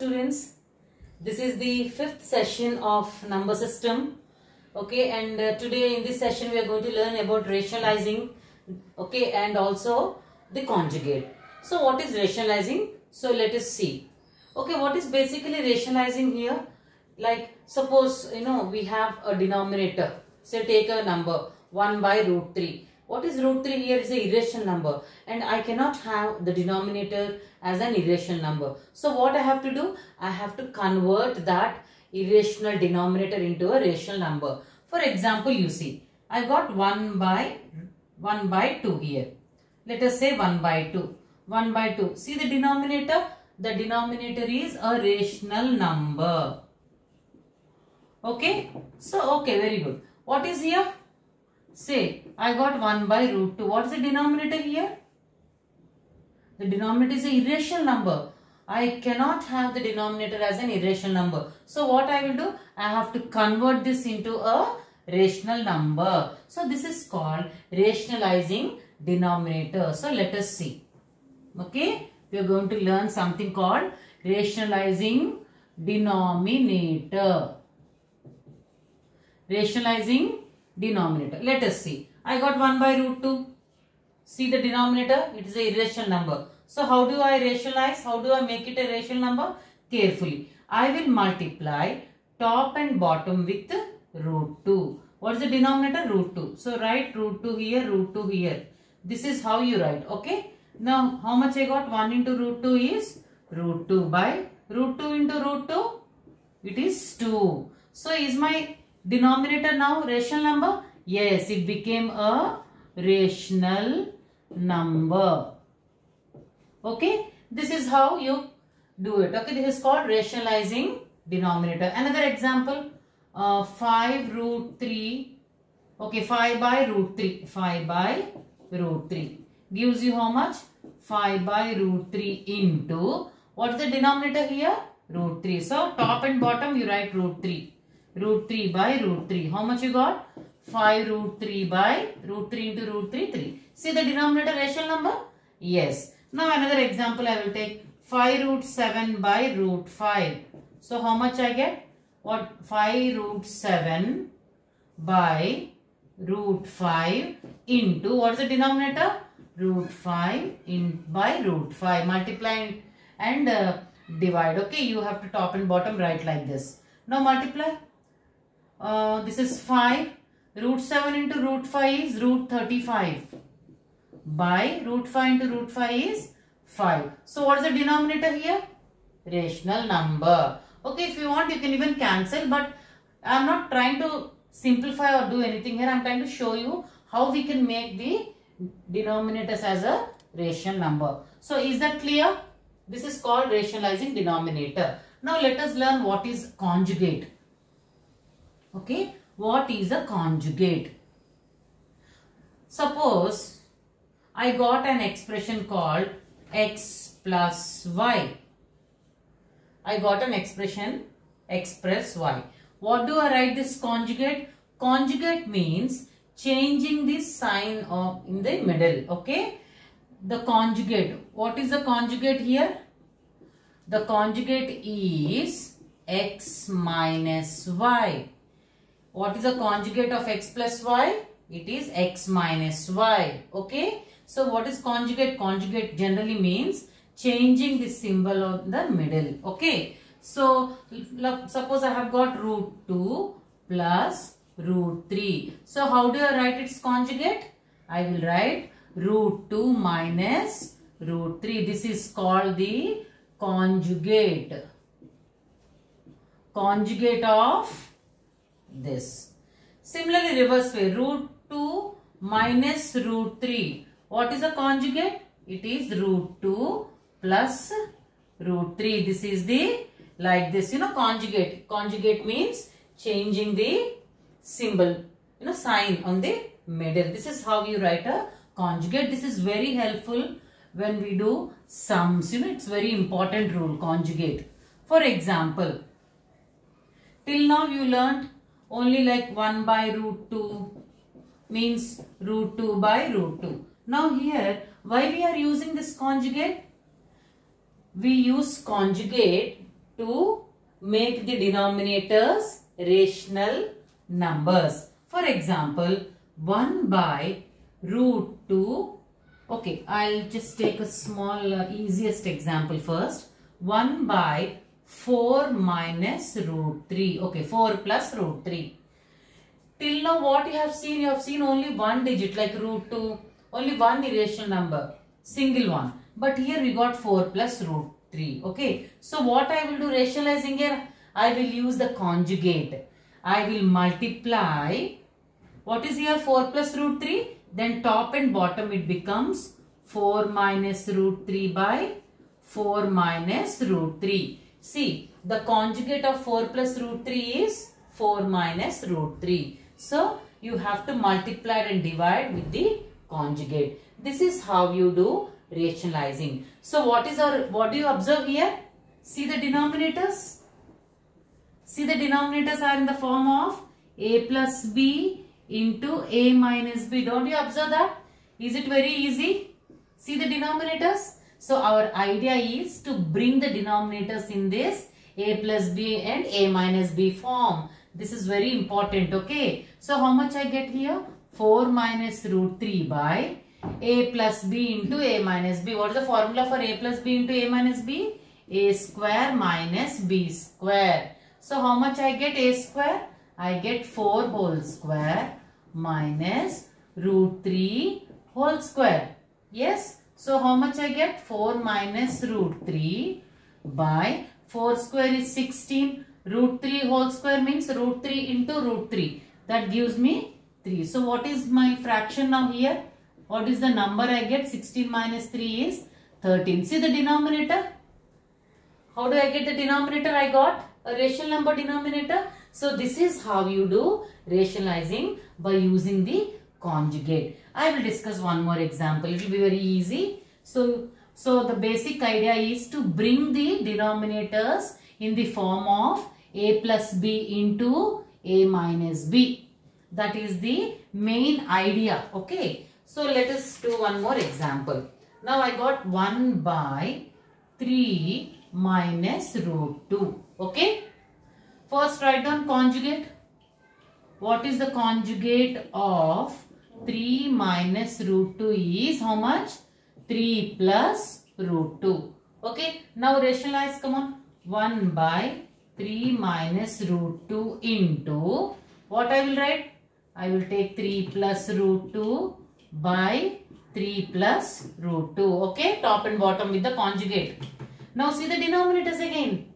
Students, this is the fifth session of number system. Okay, and today in this session we are going to learn about rationalizing, okay, and also the conjugate. So what is rationalizing? So let us see. Okay, what is basically rationalizing here? Like suppose we have a denominator. Say take a number 1 by root 3. What is root 3 here? Is an irrational number, and I cannot have the denominator as an irrational number. So what I have to do? I have to convert that irrational denominator into a rational number. For example, you see, I got 1 by 2 here. Let us say 1 by 2. 1 by 2. See the denominator? The denominator is a rational number. Okay? So, okay, very good. What is here? Say, I got 1 by root 2. What is the denominator here? The denominator is an irrational number. I cannot have the denominator as an irrational number. So, what I will do? I have to convert this into a rational number. So, this is called rationalizing denominator. So, let us see. Okay? We are going to learn something called rationalizing denominator. Rationalizing denominator. Let us see. I got 1 by root 2. See the denominator? It is a irrational number. So, how do I rationalize? How do I make it a rational number? Carefully. I will multiply top and bottom with root 2. What is the denominator? Root 2. So, write root 2 here, root 2 here. This is how you write. Okay. Now, how much I got? 1 into root 2 is root 2 by root 2 into root 2. It is 2. So, is my denominator now rational number? Yes, it became a rational number. Okay, this is how you do it. Okay, this is called rationalizing denominator. Another example, 5 root 3. Okay, 5 by root 3. 5 by root 3 gives you how much? 5 by root 3 into, what is the denominator here? Root 3. So, top and bottom you write root 3. Root 3 by root 3. How much you got? 5 root 3 by root 3 into root 3, 3. See the denominator rational number? Yes. Now another example I will take 5 root 7 by root 5. So how much I get? What? 5 root 7 by root 5 into, what is the denominator? Root 5 by root 5. Multiply and divide. Okay, you have to top and bottom write like this. Now multiply. This is 5. Root 7 into root 5 is root 35. By root 5 into root 5 is 5. So, what is the denominator here? Rational number. Okay, if you want, you can even cancel. But I am not trying to simplify or do anything here. I am trying to show you how we can make the denominators as a rational number. So, is that clear? This is called rationalizing denominator. Now, let us learn what is conjugate. Okay, what is a conjugate? Suppose I got an expression called x plus y. I got an expression x plus y. What do I write this conjugate? Conjugate means changing the sign of in the middle. Okay, the conjugate. What is the conjugate here? The conjugate is x minus y. What is the conjugate of x plus y? It is x minus y. Okay. So, what is conjugate? Conjugate generally means changing the symbol of the middle. Okay. So, suppose I have got root 2 plus root 3. So, how do I write its conjugate? I will write root 2 minus root 3. This is called the conjugate. Conjugate of this. Similarly, reverse way, root 2 minus root 3. What is the conjugate? It is root 2 plus root 3. This is the, like this, conjugate. Conjugate means changing the symbol, sign on the middle. This is how you write a conjugate. This is very helpful when we do sums. It's very important rule, conjugate. For example, till now you learnt only like 1 by root 2 means root 2 by root 2. Now here, why we are using this conjugate? We use conjugate to make the denominators rational numbers. For example, 1 by root 2. Okay, I'll just take a small easiest example first. 1 by 4 minus root 3. Okay, 4 plus root 3. Till now what you have seen? You have seen only one digit like root 2. Only one irrational number. Single one. But here we got 4 plus root 3. Okay. So what I will do rationalizing here? I will use the conjugate. I will multiply. What is here? 4 plus root 3. Then top and bottom it becomes 4 minus root 3 by 4 minus root 3. See, the conjugate of 4 plus root 3 is 4 minus root 3. So, you have to multiply and divide with the conjugate. This is how you do rationalizing. So, what do you observe here? See the denominators? See the denominators are in the form of a plus b into a minus b. Don't you observe that? Is it very easy? See the denominators? So, our idea is to bring the denominators in this a plus b and a minus b form. This is very important, okay. So, how much I get here? 4 minus root 3 by a plus b into a minus b. What is the formula for a plus b into a minus b? A square minus b square. So, how much I get? A square? I get 4 whole square minus root 3 whole square. Yes. So, how much I get? 4 minus root 3 by 4 square is 16. Root 3 whole square means root 3 into root 3. That gives me 3. So, what is my fraction now here? What is the number I get? 16 minus 3 is 13. See the denominator? How do I get the denominator? I got a rational number denominator. So, this is how you do rationalizing by using the conjugate. I will discuss one more example. It will be very easy. So the basic idea is to bring the denominators in the form of a plus b into a minus b. That is the main idea. Okay. So let us do one more example. Now I got 1 by 3 minus root 2. Okay. First write down conjugate. What is the conjugate of 3 minus root 2 is how much? 3 plus root 2. Okay. Now rationalize. Come on. 1 by 3 minus root 2 into, what I will write? I will take 3 plus root 2 by 3 plus root 2. Okay. Top and bottom with the conjugate. Now see the denominators again.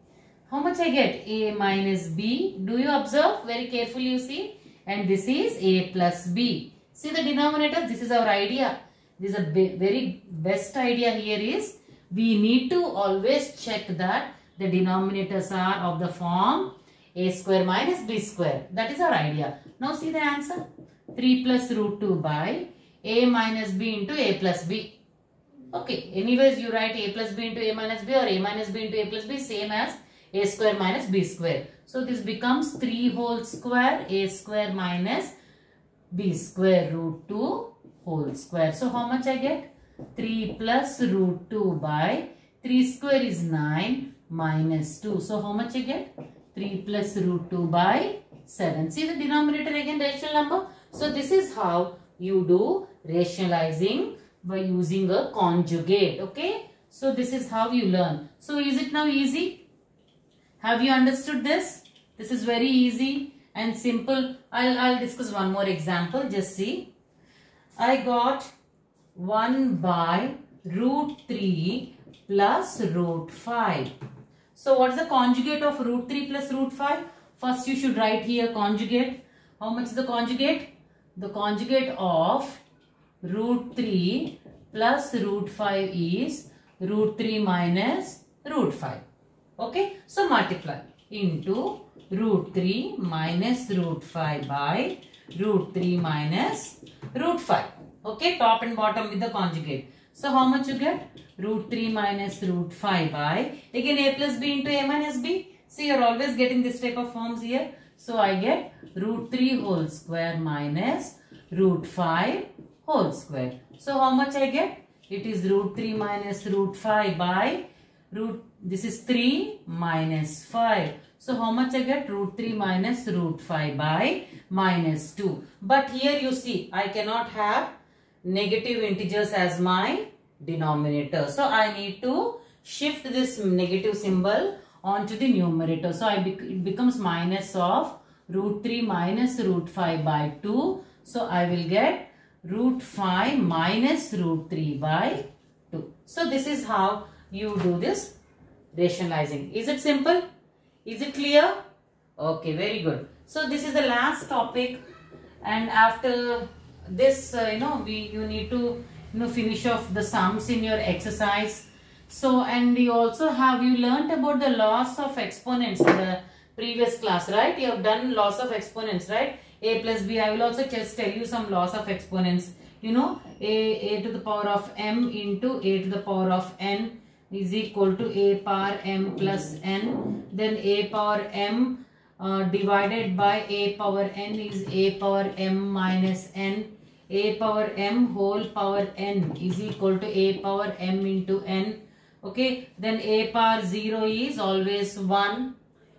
How much I get? A minus b. Do you observe? Very carefully you see. And this is a plus b. See the denominators. This is our idea. This is a very best idea here is we need to always check that the denominators are of the form a square minus b square. That is our idea. Now see the answer. 3 plus root 2 by a minus b into a plus b. Okay. Anyways you write a plus b into a minus b or a minus b into a plus b same as a square minus b square. So this becomes 3 whole square a square minus b square root 2 whole square. So how much I get? 3 plus root 2 by 3 square is 9 minus 2. So how much I get? 3 plus root 2 by 7. See the denominator again, rational number. So this is how you do rationalizing by using a conjugate. Okay. So this is how you learn. So is it now easy? Have you understood this? This is very easy and simple. I'll discuss one more example. Just see. I got 1 by root 3 plus root 5. So what is the conjugate of root 3 plus root 5? First you should write here conjugate. How much is the conjugate? The conjugate of root 3 plus root 5 is root 3 minus root 5. Okay. So multiply into root 3 minus root 5 by root 3 minus root 5. Okay. Top and bottom with the conjugate. So how much you get? Root 3 minus root 5 by, again a plus b into a minus b. See, you are always getting this type of forms here. So I get root 3 whole square minus root 5 whole square. So how much I get? It is root 3 minus root 5 by root this is 3 minus 5. So how much I get? Root 3 minus root 5 by minus 2. But here you see, I cannot have negative integers as my denominator. So I need to shift this negative symbol onto the numerator. So it becomes minus of root 3 minus root 5 by 2. So I will get root 5 minus root 3 by 2. So this is how you do this rationalizing. Is it simple? Is it clear? Okay, very good. So this is the last topic, and after this you need to finish off the sums in your exercise. So, and you learnt about the laws of exponents in the previous class, right? You have done laws of exponents, right? A plus b. I will also just tell you some laws of exponents. A to the power of m into a to the power of n is equal to a power m plus n. Then a power m divided by a power n is a power m minus n. A power m whole power n is equal to a power m into n. Okay, then a power 0 is always 1.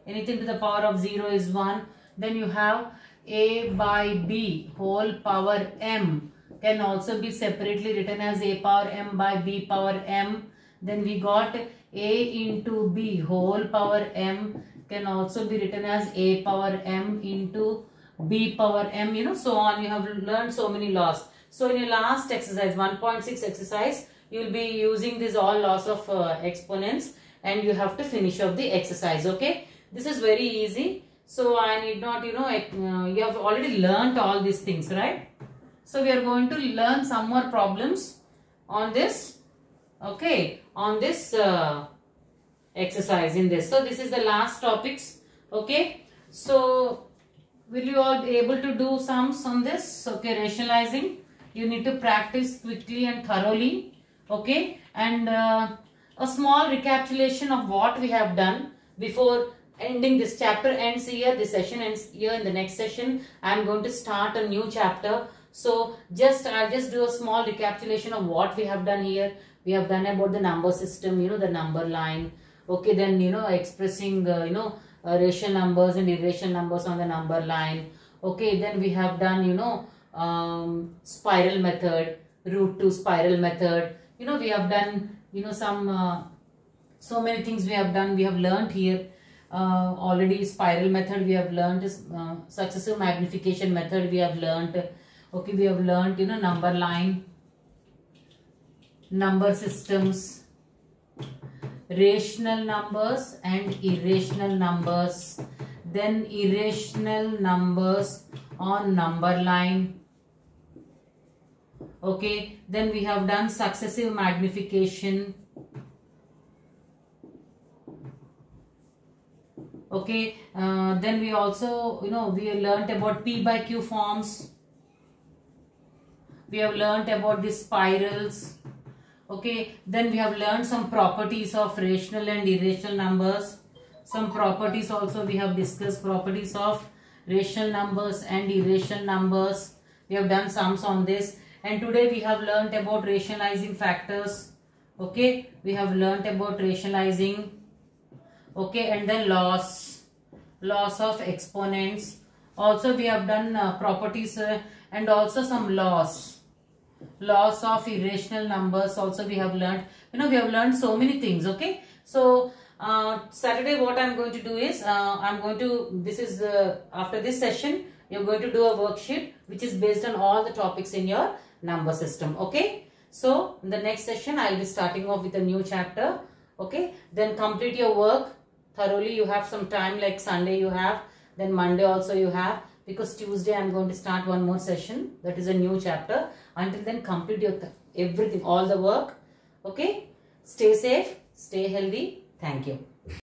Anything to the power of 0 is 1. Then you have a by b whole power m can also be separately written as a power m by b power m. Then we got a into b whole power m can also be written as a power m into b power m, so on. You have learned so many laws. So in your last exercise, 1.6 exercise, you will be using these all laws of exponents, and you have to finish up the exercise. Okay, this is very easy. So I need not, you have already learnt all these things, right? So we are going to learn some more problems on this. Okay, on this exercise in this. So this is the last topics. Okay, so will you all be able to do sums on this? Okay, rationalizing. You need to practice quickly and thoroughly. Okay, and a small recapitulation of what we have done before ending this chapter ends here. This session ends here. In the next session, I am going to start a new chapter. So I'll just do a small recapitulation of what we have done here. We have done about the number system, the number line. Okay, then expressing rational numbers and irrational numbers on the number line. Okay, then we have done spiral method, root 2 spiral method. We have done some so many things we have done. We have learnt here already. Spiral method we have learnt. Successive magnification method we have learnt. Okay, we have learnt number line, number systems, rational numbers and irrational numbers, then irrational numbers on number line. Okay, then we have done successive magnification. Okay, then we also we learnt about P by Q forms. We have learnt about the spirals. Okay, then we have learned some properties of rational and irrational numbers. Some properties also we have discussed, properties of rational numbers and irrational numbers. We have done sums on this. And today we have learnt about rationalizing factors. Okay, we have learnt about rationalizing. Okay, and then laws of exponents. Also we have done properties and also some laws of irrational numbers also we have learned. We have learned so many things. Okay, so Saturday what I am going to do is after this session you are going to do a worksheet which is based on all the topics in your number system. Okay, so in the next session I will be starting off with a new chapter. Okay, then complete your work thoroughly. You have some time, like Sunday you have, then Monday also you have, because Tuesday I am going to start one more session, that is a new chapter. Until then, complete your everything, all the work. Okay, stay safe, stay healthy. Thank you.